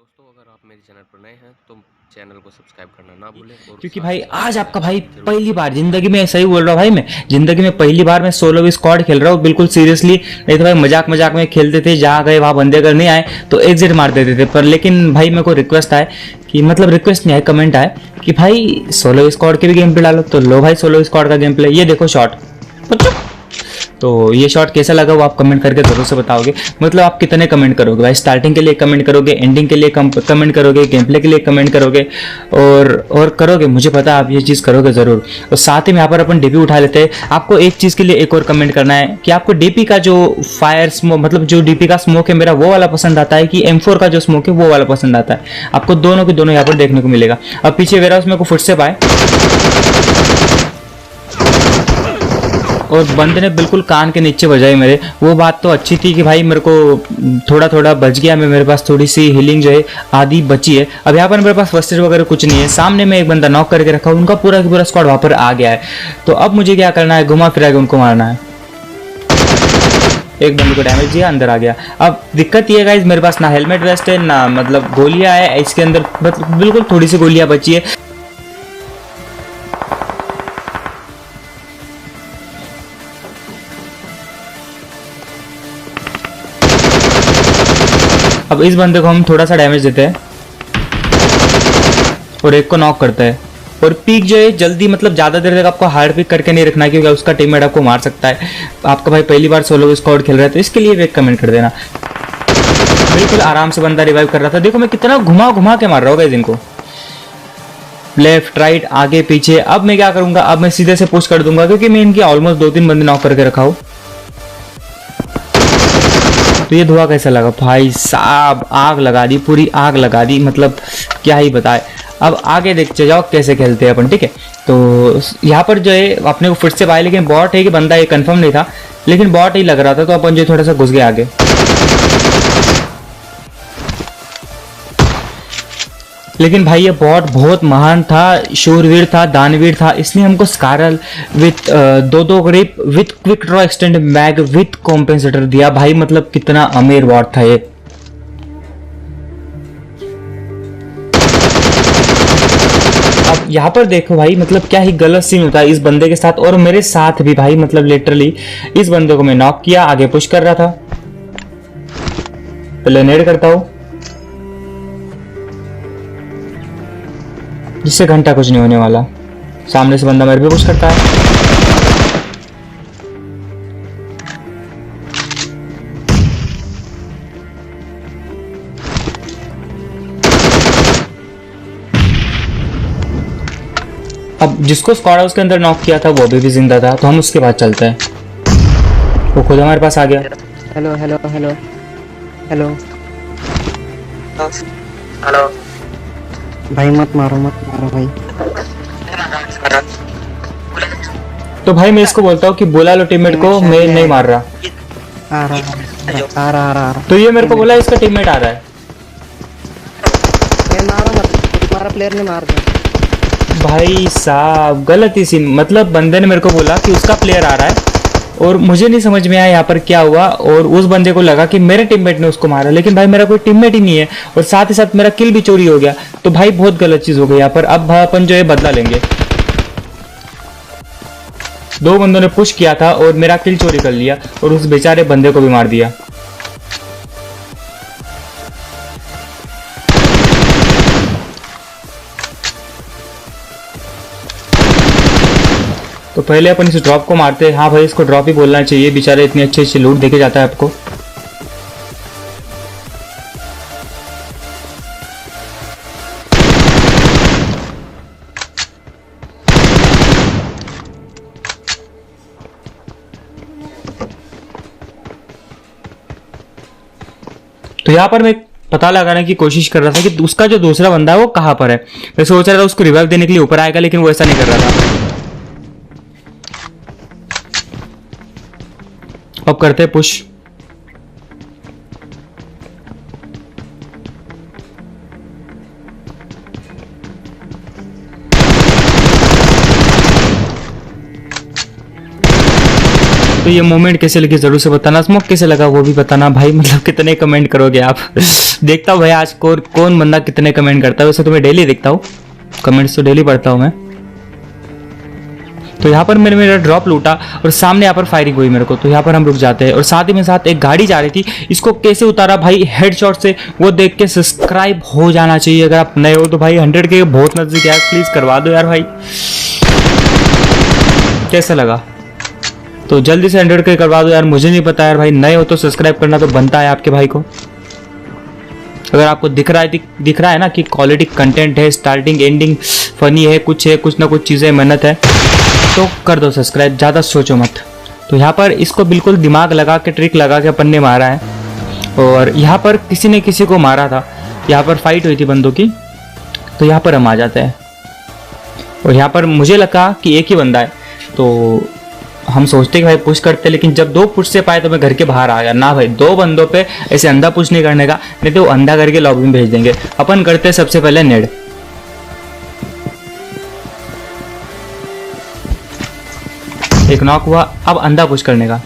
दोस्तों, अगर आप मेरे चैनल पर नए हैं तो चैनल को सब्सक्राइब करना ना भूलें। और क्योंकि भाई आज आपका भाई पहली बार जिंदगी में, सही बोल रहा हूँ भाई, मैं जिंदगी में पहली बार मैं सोलो स्क्वाड खेल रहा हूँ बिल्कुल सीरियसली। नहीं तो भाई मजाक मजाक में खेलते थे, जहाँ गए वहाँ बंदे अगर नहीं आए तो एग्जिट मार देते थे। पर लेकिन भाई मेरे को रिक्वेस्ट आए कि, मतलब रिक्वेस्ट नहीं आए, कमेंट आए कि भाई सोलो स्क्वाड के भी गेम प्ले डालो। तो लो भाई सोलो स्क्वाड का गेम प्ले, ये देखो शॉट। तो ये शॉट कैसा लगा वो आप कमेंट करके जरूर से बताओगे। मतलब आप कितने कमेंट करोगे भाई, स्टार्टिंग के लिए कमेंट करोगे, एंडिंग के लिए कमेंट करोगे, गेम प्ले के लिए कमेंट करोगे, और करोगे, मुझे पता है आप ये चीज़ करोगे ज़रूर। और साथ ही में यहाँ पर अपन डीपी उठा लेते हैं। आपको एक चीज़ के लिए एक और कमेंट करना है कि आपको डीपी का जो फायर स्मोक, मतलब जो डीपी का स्मोक है मेरा, वो वाला पसंद आता है कि M4 का जो स्मोक है वो वाला पसंद आता है। आपको दोनों के दोनों यहाँ पर देखने को मिलेगा। अब पीछे वेयर हाउस में को फुट से पाए और बंदे ने बिल्कुल कान के नीचे बजाई मेरे। वो बात तो अच्छी थी कि भाई मेरे को थोड़ा थोड़ा बच गया, मैं, मेरे पास थोड़ी सी हीलिंग जो है आधी बची है। अब यहाँ पर मेरे पास फर्स्ट एड वगैरह कुछ नहीं है। सामने में एक बंदा नॉक करके रखा, उनका पूरा का पूरा स्क्वाड वहाँ पर आ गया है। तो अब मुझे क्या करना है, घुमा फिरा के उनको मारना है। एक बंदे को डैमेज दिया, अंदर आ गया। अब दिक्कत ये है गाइस, मेरे पास ना हेलमेट वेस्ट है ना मतलब गोलियां है इसके अंदर, मतलब बिल्कुल थोड़ी सी गोलियां बची है। अब इस बंदे को हम थोड़ा सा डैमेज देते हैं और एक को नॉक करते हैं। और पीक जो है जल्दी, मतलब ज़्यादा देर तक आपको हार्ड पिक करके नहीं रखना, क्योंकि उसका टीममेट आपको मार सकता है। आपका भाई पहली बार सोलो स्क्वाड खेल रहा है तो इसके लिए भी एक कमेंट कर देना। बिल्कुल आराम से बंदा रिवाइव कर रहा था। देखो मैं कितना घुमा घुमा के मार रहा हूँ गाइस इनको, लेफ्ट राइट आगे पीछे। अब मैं क्या करूंगा, अब मैं सीधे से पुश कर दूंगा, क्योंकि मैं इनकी ऑलमोस्ट 2-3 बंदे नॉक करके रखा हूँ। तो ये धुआं कैसा लगा भाई साहब, आग लगा दी, पूरी आग लगा दी, मतलब क्या ही बताए। अब आगे देखते जाओ कैसे खेलते हैं अपन, ठीक है। तो यहाँ पर जो है अपने को फिर से पाया, लेकिन बॉट है कि बंदा ये कंफर्म नहीं था, लेकिन बॉट ही लग रहा था। तो अपन जो थोड़ा सा घुस गए आगे। लेकिन भाई ये बॉट बहुत महान था, शूरवीर था, दानवीर था। इसने हमको SCAR L with 2-2 grip with quick draw extended mag with compensator दिया भाई। मतलब कितना अमीर बॉट था ये। अब यहाँ पर देखो भाई, मतलब क्या ही गलत सीन होता है इस बंदे के साथ और मेरे साथ भी भाई। मतलब लिटरली इस बंदे को मैं नॉक किया, आगे पुश कर रहा था, पहले नेड करता हूँ जिससे घंटा कुछ नहीं होने वाला। सामने से बंदा मेरे पे पुश करता है। अब जिसको स्क्वाड हाउस के अंदर नॉक किया था वो अभी भी जिंदा था, तो हम उसके बाद चलते हैं। वो खुद हमारे पास आ गया। Hello hello hello hello hello भाई, मत मारो भाई। तो भाई मैं इसको बोलता हूँ कि बुला लो टीममेट को, मैं नहीं मार रहा। आ रहा। तो ये मेरे को बोला इसका टीममेट आ रहा है। मैं मारो मत, तुम्हारा प्लेयर ने मार दिया भाई साहब गलत ही सीन, मतलब बंदे ने मेरे को बोला कि उसका प्लेयर आ रहा है और मुझे नहीं समझ में आया यहाँ पर क्या हुआ। और उस बंदे को लगा कि मेरे टीममेट ने उसको मारा, लेकिन भाई मेरा कोई टीममेट ही नहीं है और साथ ही साथ मेरा किल भी चोरी हो गया। तो भाई बहुत गलत चीज हो गई यहाँ पर। अब अपन जो है बदला लेंगे। 2 बंदों ने पुश किया था और मेरा किल चोरी कर लिया और उस बेचारे बंदे को भी मार दिया। तो पहले अपन इस ड्रॉप को मारते हैं। हाँ भाई इसको ड्रॉप ही बोलना चाहिए, बेचारे इतनी अच्छी अच्छी लूट देके जाता है आपको। तो यहाँ पर मैं पता लगाने की कोशिश कर रहा था कि उसका जो दूसरा बंदा है वो कहाँ पर है। मैं सोच रहा था उसको रिवाइव देने के लिए ऊपर आएगा, लेकिन वो ऐसा नहीं कर रहा था। अब करते हैं पुश। तो ये मोमेंट कैसे लगी जरूर से बताना, स्मोक कैसे लगा वो भी बताना भाई, मतलब कितने कमेंट करोगे आप। देखता हूँ भाई आज कौन बंदा कितने कमेंट करता है, वैसे तो मैं डेली देखता हूँ, कमेंट्स तो डेली पढ़ता हूँ मैं। तो यहाँ पर मैंने मेरा ड्रॉप लूटा और सामने यहाँ पर फायरिंग हुई मेरे को, तो यहाँ पर हम रुक जाते हैं और साथ ही में साथ एक गाड़ी जा रही थी, इसको कैसे उतारा भाई हेडशॉट से, वो देख के सब्सक्राइब हो जाना चाहिए। अगर आप नए हो तो भाई 100 के बहुत नजदीक है, प्लीज करवा दो यार भाई। कैसा लगा तो जल्दी से 100 के करवा दो यार, मुझे नहीं पता यार भाई, नए हो तो सब्सक्राइब करना तो बनता है आपके भाई को। अगर आपको दिख रहा है ना कि क्वालिटी कंटेंट है, स्टार्टिंग एंडिंग फनी है, कुछ ना कुछ चीज़ें मेहनत है, तो कर दो सब्सक्राइब, ज़्यादा सोचो मत। तो यहाँ पर इसको बिल्कुल दिमाग लगा के ट्रिक लगा के अपन ने मारा है, और यहाँ पर किसी ने किसी को मारा था, यहाँ पर फाइट हुई थी बंदों की, तो यहाँ पर हम आ जाते हैं। और यहाँ पर मुझे लगा कि एक ही बंदा है, तो हम सोचते कि भाई पुश करते, लेकिन जब 2 पुश से पाए तो मैं घर के बाहर आ गया ना भाई। 2 बंदों पे ऐसे अंधा पुश नहीं करने का, नहीं तो अंधा करके लॉबी में भेज देंगे। अपन करते सबसे पहले नेड, एक नॉक हुआ, अब अंधा पुश करने का।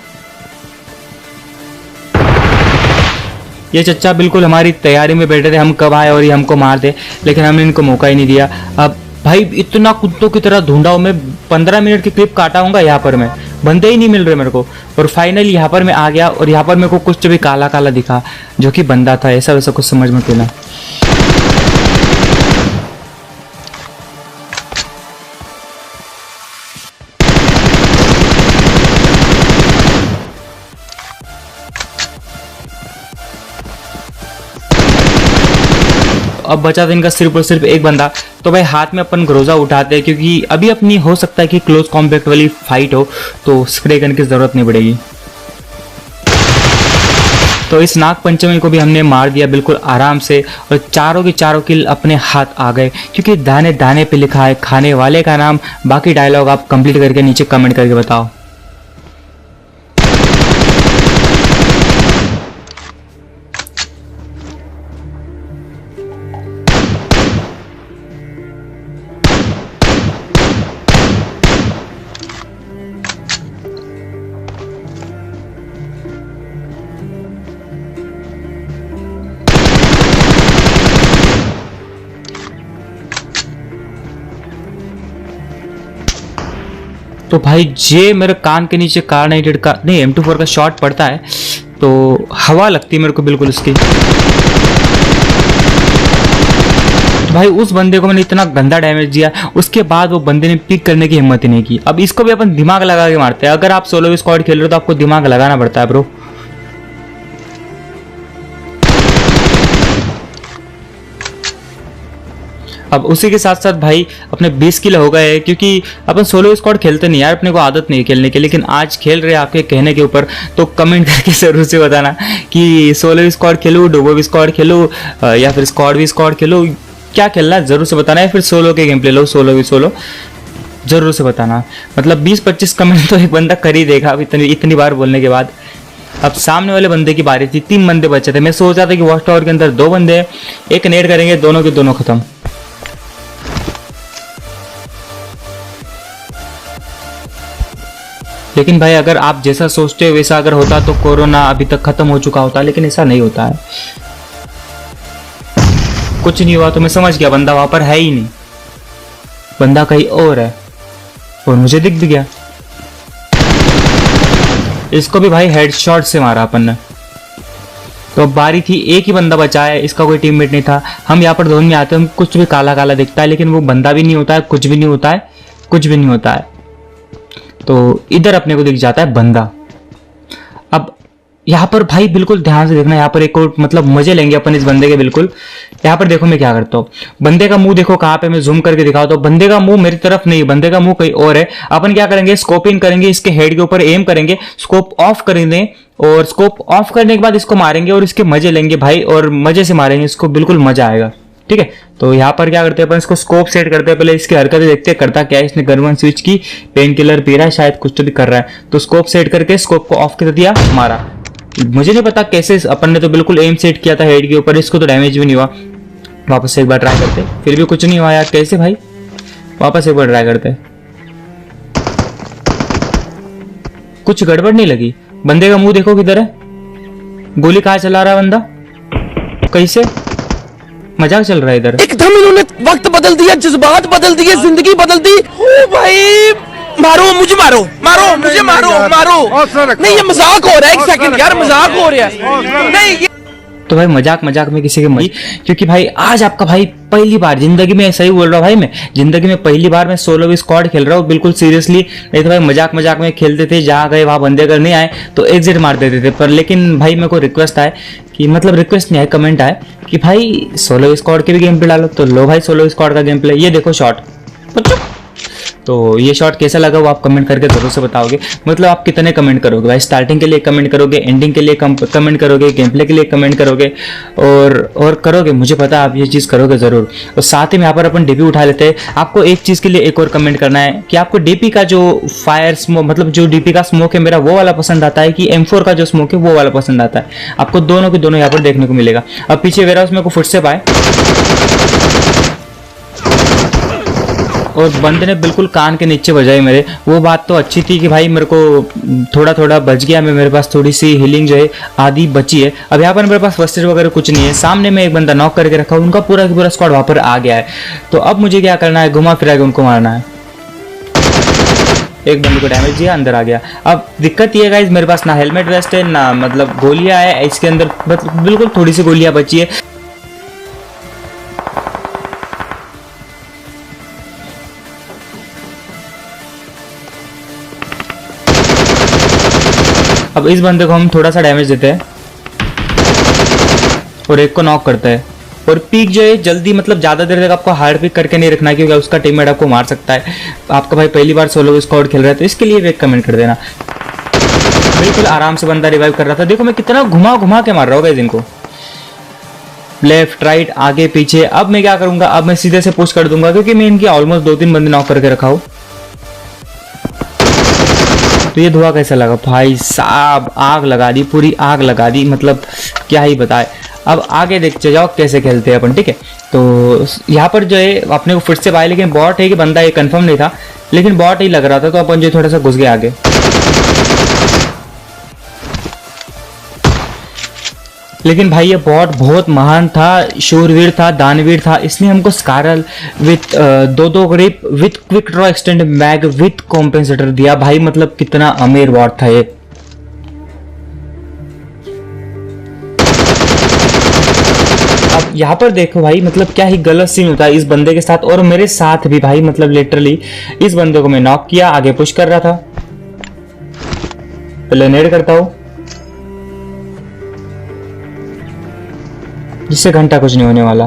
ये चच्चा बिल्कुल हमारी तैयारी में बैठे थे, हम कब आए और ये हमको मार दे, लेकिन हमने इनको मौका ही नहीं दिया। अब भाई इतना कुत्तों की तरह ढूंढा हूं मैं, 15 मिनट की क्लिप काटा हूँ यहाँ पर मैं, बंदे ही नहीं मिल रहे मेरे को। और फाइनली यहाँ पर मैं आ गया और यहाँ पर मेरे को कुछ भी काला काला दिखा जो कि बंदा था, ऐसा वैसा कुछ समझ में ना। अब बचा था इनका सिर्फ और सिर्फ एक बंदा, तो भाई हाथ में अपन ग्रोजा उठाते हैं, क्योंकि अभी अपनी हो सकता है कि क्लोज कॉम्बैट वाली फाइट हो, तो स्प्रे गन की जरूरत नहीं पड़ेगी। तो इस नाग पंचमी को भी हमने मार दिया बिल्कुल आराम से, और चारों की चारों किल अपने हाथ आ गए, क्योंकि दाने दाने पे लिखा है खाने वाले का नाम। बाकी डायलॉग आप कंप्लीट करके नीचे कमेंट करके बताओ। तो भाई जे मेरे कान के नीचे कार 98 का नहीं M24 का शॉट पड़ता है, तो हवा लगती है मेरे को बिल्कुल उसकी। तो भाई उस बंदे को मैंने इतना गंदा डैमेज दिया, उसके बाद वो बंदे ने पिक करने की हिम्मत ही नहीं की। अब इसको भी अपन दिमाग लगा के मारते हैं। अगर आप सोलो स्क्वाड खेल रहे हो तो आपको दिमाग लगाना पड़ता है ब्रो। अब उसी के साथ साथ भाई अपने 20 किल हो गए हैं, क्योंकि अपन सोलो स्क्वाड खेलते नहीं यार, अपने को आदत नहीं है खेलने की, लेकिन आज खेल रहे आपके कहने के ऊपर। तो कमेंट करके जरूर से बताना कि सोलो स्क्वाड खेलूँ, डुओ स्क्वाड खेलूँ, या फिर स्क्वाड खेलूँ, क्या खेलना है जरूर से बताना है। फिर सोलो के गेम प्ले लो, सोलो जरूर से बताना। मतलब 20-25 कमेंट तो एक बंदा कर ही देगा अब इतनी बार बोलने के बाद। अब सामने वाले बंदे की बारी थी, 3 बंदे बचे थे। मैं सोच रहा था कि वॉच टावर के अंदर 2 बंदे, एक नेट करेंगे, दोनों के दोनों खत्म। लेकिन भाई अगर आप जैसा सोचते हो वैसा अगर होता तो कोरोना अभी तक खत्म हो चुका होता, लेकिन ऐसा नहीं होता है। कुछ नहीं हुआ तो मैं समझ गया बंदा वहां पर है ही नहीं, बंदा कहीं और है, और मुझे दिख भी गया। इसको भी भाई हेडशॉट से मारा अपन ने। तो अब बारी थी, एक ही बंदा बचा है, इसका कोई टीममेट नहीं था। हम यहाँ पर जोन में आते हैं, कुछ भी काला काला दिखता है, लेकिन वो बंदा भी नहीं होता है, कुछ भी नहीं होता है, कुछ भी नहीं होता है। तो इधर अपने को दिख जाता है बंदा। अब यहाँ पर भाई बिल्कुल ध्यान से देखना, यहाँ पर एक और मतलब मजे लेंगे अपन इस बंदे के बिल्कुल। यहाँ पर देखो मैं क्या करता हूँ, बंदे का मुंह देखो कहाँ पे, मैं जूम करके दिखाता हूँ। बंदे का मुंह मेरी तरफ नहीं, बंदे का मुंह कहीं और है। अपन क्या करेंगे, स्कोप इन करेंगे, इसके हेड के ऊपर एम करेंगे, स्कोप ऑफ करेंगे, और स्कोप ऑफ करने के बाद इसको मारेंगे और इसके मजे लेंगे भाई, और मजे से मारेंगे इसको, बिल्कुल मजा आएगा। ठीक है, तो यहाँ पर क्या करते हैं अपन, इसको स्कोप सेट करते हैं, पहले इसकी हरकतें देखते हैं करता क्या है। इसने गन स्विच की, पेन किलर पी रहा है, शायद कुछ तो भी कर रहा है। तो स्कोप सेट करके स्कोप को ऑफ कर दिया, मारा। मुझे नहीं पता कैसे, अपन ने तो बिल्कुल एम सेट किया था हेड के ऊपर, इसको तो डैमेज भी नहीं हुआ। वापस से एक बार ट्राई करते, फिर भी कुछ नहीं हुआ यार, कैसे भाई। वापस एक बार ट्राई करते, कुछ गड़बड़ नहीं लगी? बंदे का मुंह देखो किधर है, गोली कहाँ चला रहा है बंदा, कैसे मजाक चल रहा है इधर। एकदम इन्होंने वक्त बदल दिया, जज्बात बदल दिए, जिंदगी बदल दी। ओ भाई मारो मुझे, मारो मारो मुझे, मारो मारो। नहीं ये मजाक हो रहा है, एक सेकंड यार, मजाक हो रहा है। नहीं ये तो भाई मजाक मजाक में किसी के मजी, क्योंकि भाई आज आपका भाई पहली बार जिंदगी में, सही बोल रहा हूँ भाई, मैं जिंदगी में पहली बार मैं सोलो स्क्वाड खेल रहा हूँ बिल्कुल सीरियसली। नहीं तो भाई मजाक मजाक में खेलते थे, जहाँ गए वहाँ बंदे अगर नहीं आए तो एग्जिट मार देते थे। पर लेकिन भाई मेरे को रिक्वेस्ट आए कि, मतलब रिक्वेस्ट नहीं आए, कमेंट आए कि भाई सोलो स्क्वाड के भी गेम प्ले डालो। तो लो भाई सोलो स्क्वाड का गेम प्ले, ये देखो शॉट। तो ये शॉट कैसा लगा वो आप कमेंट करके जरूर से बताओगे। मतलब आप कितने कमेंट करोगे भाई, स्टार्टिंग के लिए कमेंट करोगे, एंडिंग के लिए कमेंट करोगे, गेम प्ले के लिए कमेंट करोगे, और करोगे, मुझे पता है आप ये चीज़ करोगे ज़रूर। और साथ ही में यहाँ पर अपन डीपी उठा लेते हैं। आपको एक चीज़ के लिए एक और कमेंट करना है कि आपको डीपी का जो फायर स्मोक, मतलब जो डीपी का स्मोक है मेरा, वो वाला पसंद आता है कि M4 का जो स्मोक है वो वाला पसंद आता है। आपको दोनों के दोनों यहाँ पर देखने को मिलेगा। अब पीछे वेयर हाउस में को फुटस्टेप आए और बंदे ने बिल्कुल कान के नीचे बजाई मेरे। वो बात तो अच्छी थी कि भाई मेरे को थोड़ा थोड़ा बच गया, मैं, मेरे पास थोड़ी सी हीलिंग जो है आधी बची है। अब यहाँ पर मेरे पास फर्स्ट एड वगैरह कुछ नहीं है। सामने में एक बंदा नॉक करके रखा, उनका पूरा का पूरा स्क्वाड वहाँ पर आ गया है। तो अब मुझे क्या करना है, घुमा फिरा के उनको मारना है। एक बंदे को डैमेज दिया, अंदर आ गया। अब दिक्कत ये है गाइस, मेरे पास ना हेलमेट वेस्ट है, ना मतलब गोलियां है इसके अंदर, मतलब बिल्कुल थोड़ी सी गोलियां बची है। अब इस बंदे को हम थोड़ा सा डैमेज देते हैं और एक को नॉक करते हैं। और पीक जो है जल्दी, मतलब ज़्यादा देर तक आपको हार्ड पिक करके नहीं रखना, क्योंकि उसका टीममेट आपको मार सकता है। आपका भाई पहली बार सोलो स्क्वाड खेल रहा है तो इसके लिए एक कमेंट कर देना। बिल्कुल आराम से बंदा रिवाइव कर रहा था। देखो मैं कितना घुमा घुमा के मार रहा हूँ गाइस इनको, लेफ्ट राइट आगे पीछे। अब मैं क्या करूंगा, अब मैं सीधे से पुश कर दूंगा, क्योंकि मैं इनकी ऑलमोस्ट 2-3 बंदे नॉक करके रखा हूँ। तो ये धुआं कैसा लगा भाई साहब, आग लगा दी, पूरी आग लगा दी, मतलब क्या ही बताए। अब आगे देखते जाओ कैसे खेलते हैं अपन, ठीक है। तो यहाँ पर जो है अपने को फिर से पाए, लेकिन बॉट है कि बंदा ये कंफर्म नहीं था, लेकिन बॉट ही लग रहा था। तो अपन जो थोड़ा सा घुस गए आगे। लेकिन भाई ये बॉट बहुत महान था, शूरवीर था, दानवीर था। इसने हमको SCAR L with 2-2 grip with quick draw extended mag with compensator दिया भाई। मतलब कितना अमीर बॉट था ये। अब यहाँ पर देखो भाई, मतलब क्या ही गलत सीन होता है इस बंदे के साथ और मेरे साथ भी भाई। मतलब लिटरली इस बंदे को मैं नॉक किया, आगे पुश कर रहा था। पहले नेड करता हूं जिससे घंटा कुछ नहीं होने वाला।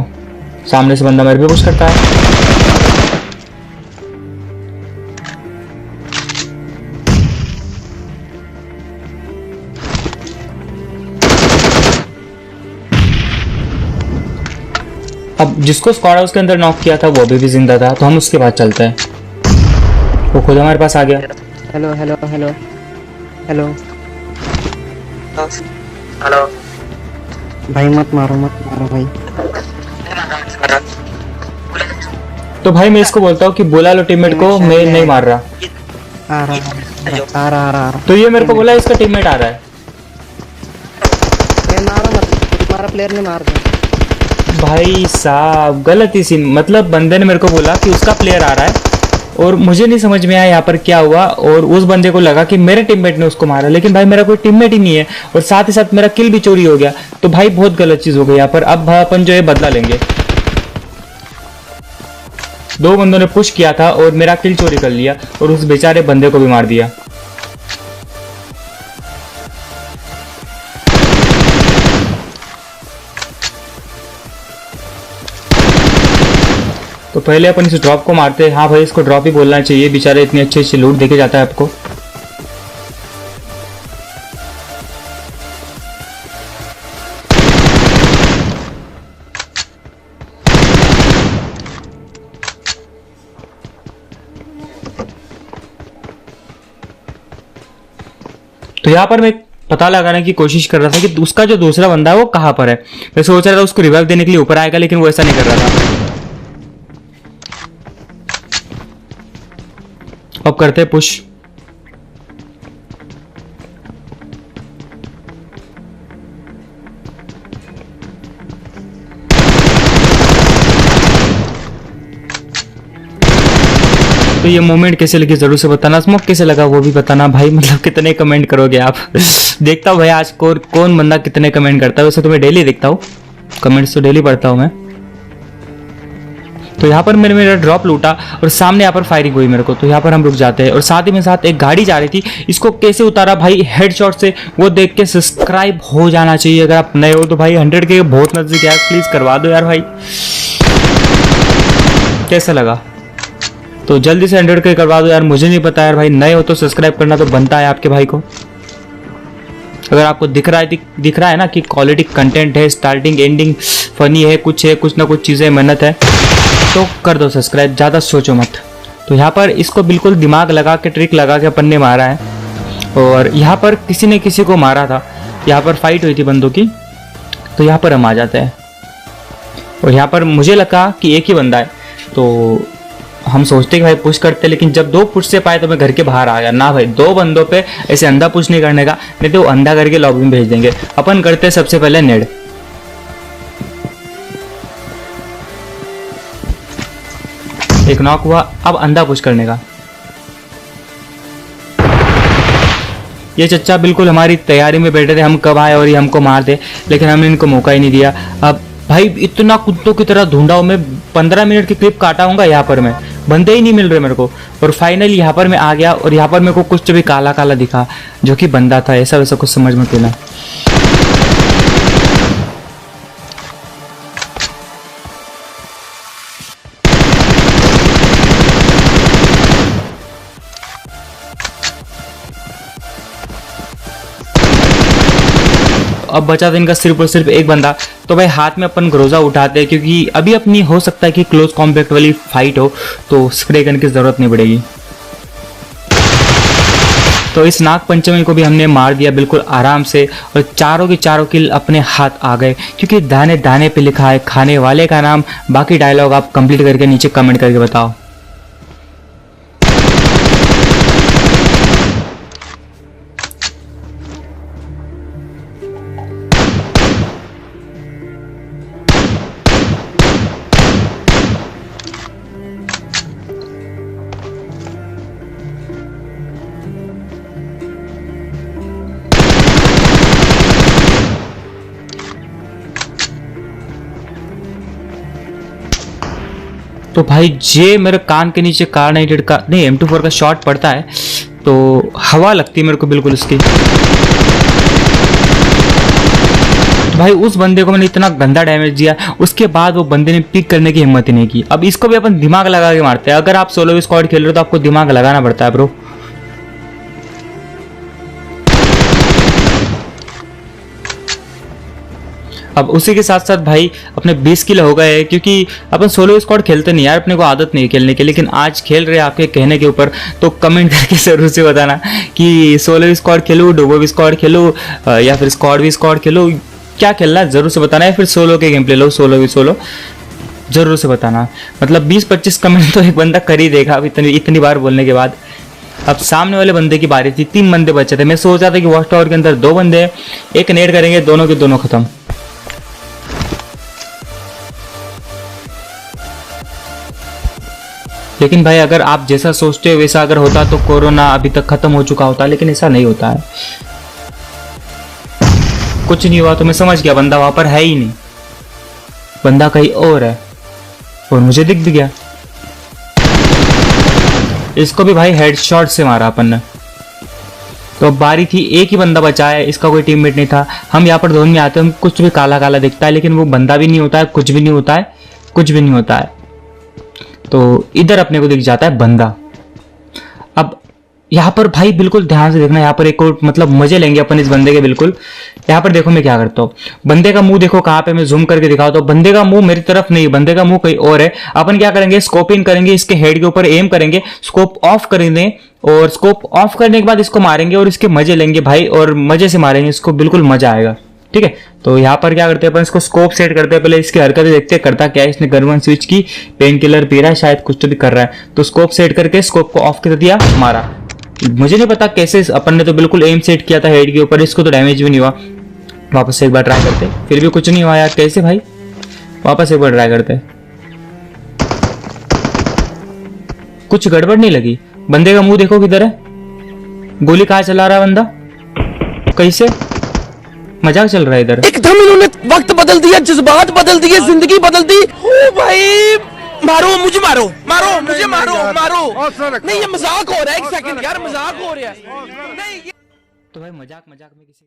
सामने से बंदा मेरे पे पुश करता है। अब जिसको स्क्वाड हाउस के अंदर नॉक किया था वो भी जिंदा था, तो हम उसके बाद चलते हैं। वो खुद हमारे पास आ गया। Hello hello hello hello hello भाई, मत मारो भाई। तो भाई मैं इसको बोलता हूँ कि बुला लो टीममेट को, मैं नहीं मार रहा। आ रहा। तो ये मेरे को बोला इसका टीममेट आ रहा है। मैं मारो मत, तुम्हारा प्लेयर ने मार दिया। भाई साहब गलत सी, मतलब बंदे ने मेरे को बोला कि उसका प्लेयर आ रहा है और मुझे नहीं समझ में आया यहाँ पर क्या हुआ। और उस बंदे को लगा कि मेरे टीममेट ने उसको मारा, लेकिन भाई मेरा कोई टीममेट ही नहीं है और साथ ही साथ मेरा किल भी चोरी हो गया। तो भाई बहुत गलत चीज हो गई यहाँ पर। अब अपन जो है बदला लेंगे। 2 बंदों ने पुश किया था और मेरा किल चोरी कर लिया और उस बेचारे बंदे को भी मार दिया। तो पहले अपन इस ड्रॉप को मारते हैं। हाँ भाई इसको ड्रॉप ही बोलना चाहिए, बेचारे इतनी अच्छी अच्छी लूट देके जाता है आपको। तो यहाँ पर मैं पता लगाने की कोशिश कर रहा था कि उसका जो दूसरा बंदा है वो कहाँ पर है। मैं सोच रहा था उसको रिवाइव देने के लिए ऊपर आएगा, लेकिन वो ऐसा नहीं कर रहा था। अब करते पुश। तो ये मोमेंट कैसे लगी जरूर से बताना, स्मोक कैसे लगा वो भी बताना भाई। मतलब कितने कमेंट करोगे आप। देखता हूँ भाई आज कौन बंदा कितने कमेंट करता है। वैसे तो मैं डेली देखता हूँ, कमेंट्स तो डेली पढ़ता हूँ मैं। तो यहाँ पर मैंने मेरा ड्रॉप लूटा और सामने यहाँ पर फायरिंग हुई मेरे को, तो यहाँ पर हम रुक जाते हैं। और साथ ही में साथ एक गाड़ी जा रही थी, इसको कैसे उतारा भाई हेडशॉट से, वो देख के सब्सक्राइब हो जाना चाहिए। अगर आप नए हो तो भाई 100 के बहुत नजदीक यार, प्लीज करवा दो यार भाई। कैसा लगा? तो जल्दी से 100 के करवा दो यार, मुझे नहीं पता यार भाई, नए हो तो सब्सक्राइब करना तो बनता है आपके भाई को। अगर आपको दिख रहा है ना कि क्वालिटी कंटेंट है, स्टार्टिंग एंडिंग फनी है, कुछ ना कुछ चीज़ें मेहनत है, तो कर दो सब्सक्राइब, ज़्यादा सोचो मत। तो यहाँ पर इसको बिल्कुल दिमाग लगा के, ट्रिक लगा के अपन ने मारा है। और यहाँ पर किसी ने किसी को मारा था, यहाँ पर फाइट हुई थी बंदों की, तो यहाँ पर हम आ जाते हैं। और यहाँ पर मुझे लगा कि एक ही बंदा है, तो हम सोचते कि भाई पुश करते, लेकिन जब 2 पुश से पाए तो मैं घर के बाहर आ गया ना भाई। 2 बंदों पे ऐसे अंधा पुश नहीं करने का, नहीं तो वो अंधा करके लॉबी में भेज देंगे। अपन करते सबसे पहले नेड। एक नॉक हुआ, अब अंधा पुश करने का। ये चच्चा बिल्कुल हमारी तैयारी में बैठे थे, हम कब आए और ये हमको मार दे, लेकिन हमने इनको मौका ही नहीं दिया। अब भाई इतना कुत्तों की तरह ढूंढा हूं मैं, 15 मिनट की क्लिप काटा हूँ यहाँ पर मैं, बंदे ही नहीं मिल रहे मेरे को। और फाइनली यहाँ पर मैं आ गया और यहाँ पर मेरे को कुछ भी काला काला दिखा, जो कि बंदा था। ऐसा वैसा कुछ समझ में लेना। अब बचा था इनका सिर्फ और सिर्फ एक बंदा। तो भाई हाथ में अपन ग्रोजा उठाते हैं, क्योंकि अभी अपनी हो सकता है कि क्लोज कॉम्पैक्ट वाली फाइट हो, तो स्प्रे गन की जरूरत नहीं पड़ेगी। तो इस नाग पंचमी को भी हमने मार दिया बिल्कुल आराम से, और चारों की चारों किल अपने हाथ आ गए, क्योंकि दाने दाने पे लिखा है खाने वाले का नाम। बाकी डायलॉग आप कंप्लीट करके नीचे कमेंट करके बताओ। तो भाई जे मेरे कान के नीचे कार 98 का नहीं M24 का शॉट पड़ता है, तो हवा लगती है मेरे को बिल्कुल उसकी। तो भाई उस बंदे को मैंने इतना गंदा डैमेज दिया, उसके बाद वो बंदे ने पिक करने की हिम्मत ही नहीं की। अब इसको भी अपन दिमाग लगा के मारते हैं। अगर आप सोलो स्क्वाड खेल रहे हो तो आपको दिमाग लगाना पड़ता है ब्रो। अब उसी के साथ साथ भाई अपने 20 किलो हो गए हैं, क्योंकि अपन सोलो स्क्वाड खेलते नहीं यार, अपने को आदत नहीं खेलने की, लेकिन आज खेल रहे आपके कहने के ऊपर। तो कमेंट करके जरूर से बताना कि सोलो स्क्वाड खेलूँ, डोबो स्क्वाड खेलूँ, या फिर स्क्वाड खेलूँ, क्या खेलना है जरूर से बताना है। फिर सोलो के गेम प्ले लो, सोलो जरूर से बताना। मतलब 20-25 कमेंट तो एक बंदा कर ही देगा अब इतनी बार बोलने के बाद। अब सामने वाले बंदे की बारी थी, 3 बंदे बचे थे। मैं सोच रहा था कि वॉच टावर के अंदर 2 बंदे, एक नेट करेंगे, दोनों के दोनों खत्म। लेकिन भाई अगर आप जैसा सोचते हो वैसा अगर होता तो कोरोना अभी तक खत्म हो चुका होता, लेकिन ऐसा नहीं होता है। कुछ नहीं हुआ तो मैं समझ गया बंदा वहां पर है ही नहीं, बंदा कहीं और है, और मुझे दिख भी गया। इसको भी भाई हेडशॉट से मारा अपन ने। तो अब बारी थी, एक ही बंदा बचा है, इसका कोई टीममेट नहीं था। हम यहाँ पर जोन में आते हैं, कुछ भी काला काला दिखता है, लेकिन वो बंदा भी नहीं होता है, कुछ भी नहीं होता है, कुछ भी नहीं होता है। तो इधर अपने को दिख जाता है बंदा। अब यहाँ पर भाई बिल्कुल ध्यान से देखना, यहाँ पर एक और मतलब मजे लेंगे अपन इस बंदे के बिल्कुल। यहाँ पर देखो मैं क्या करता हूँ, बंदे का मुंह देखो कहाँ पे, मैं जूम करके दिखाता हूँ। बंदे का मुंह मेरी तरफ नहीं, बंदे का मुंह कहीं और है। अपन क्या करेंगे, स्कोप इन करेंगे, इसके हेड के ऊपर एम करेंगे, स्कोप ऑफ करेंगे, और स्कोप ऑफ करने के बाद इसको मारेंगे और इसके मजे लेंगे भाई, और मजे से मारेंगे इसको, बिल्कुल मजा आएगा। ठीक है, तो यहाँ पर क्या करते हैं अपन, इसको स्कोप सेट करते हैं, पहले इसकी हरकतें देखते हैं करता क्या है। इसने गन वन स्विच की, पेन किलर पी रहा है, शायद कुछ तो भी कर रहा है। तो स्कोप सेट करके स्कोप को ऑफ कर दिया, मारा। मुझे नहीं पता कैसे, अपन ने तो बिल्कुल एम सेट किया था हेड के ऊपर, इसको तो डैमेज भी नहीं हुआ। वापस से एक बार ट्राई करते, फिर भी कुछ नहीं हुआ यार, कैसे भाई, वापस एक बार ट्राई करते, कुछ गड़बड़ नहीं लगी? बंदे का मुंह देखो किधर है, गोली कहाँ चला रहा है बंदा, कैसे मजाक चल रहा है इधर। एकदम इन्होंने वक्त बदल दिया, जज्बात बदल दिए, जिंदगी बदल दी। ओ भाई मारो मुझे, मारो मारो मुझे, मारो मारो। नहीं ये मजाक हो रहा है, एक सेकंड यार, मजाक हो रहा है। नहीं तो भाई मजाक मजाक में किसी